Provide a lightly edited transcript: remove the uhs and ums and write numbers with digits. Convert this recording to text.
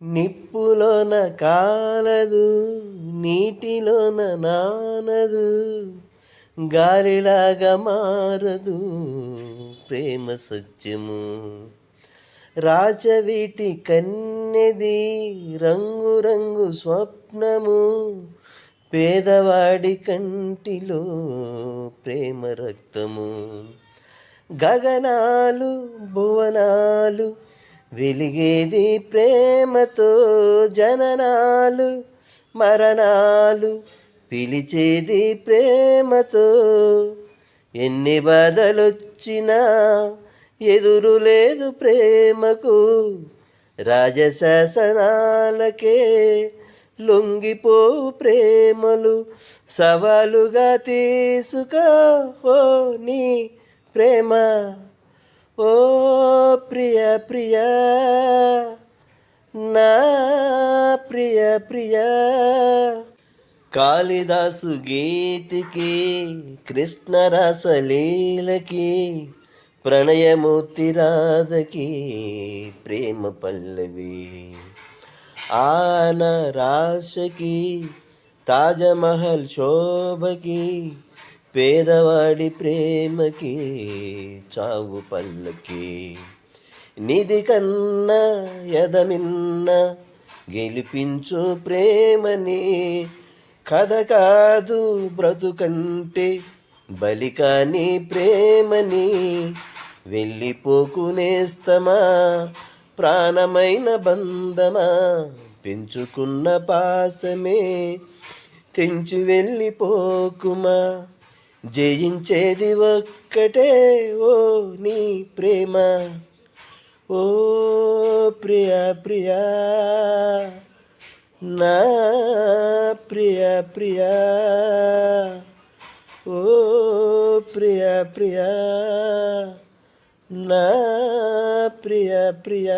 నిప్పులోన కాలదు, నీటిలోన నానదు, గాలిలాగా మారదు ప్రేమ సత్యము. రాజవీటి కన్నెది రంగు రంగు స్వప్నము, పేదవాడి కంటిలో ప్రేమ రక్తము. గగనాలు భువనాలు వెలిగేది ప్రేమతో, జననాలు మరణాలు పిలిచేది ప్రేమతో. ఎన్ని బాధలొచ్చినా ఎదురు లేదు ప్రేమకు, రాజశాసనాలకే లొంగిపోవు ప్రేమలు. సవాలుగా తీసుకో ఓ నీ ప్రేమ, ఓ ప్రియ ప్రియ నా ప్రియ ప్రియ. కాళిదాసు గీతికి, కృష్ణరసలీలకి, ప్రణయమూర్తి రాధకి ప్రేమ పల్లవి. ఆన రాశకి, తాజ్మహల్ శోభకి, పేదవాడి ప్రేమకి చావు పల్లకి. నిధి కన్నా ఎదమిన్న గెలిపించు ప్రేమని, కథ కాదు బ్రతుకంటే బలికాని ప్రేమని. వెళ్ళిపోకునేస్తమా ప్రాణమైన బంధమా, పెంచుకున్న పాసమే తెంచి వెళ్ళిపోకుమా. జయించేది ఒక్కటే ఓ నీ ప్రేమ, ఓ ప్రియ ప్రియ నా ప్రియ ప్రియ, ఓ ప్రియ ప్రియ నా ప్రియ ప్రియ.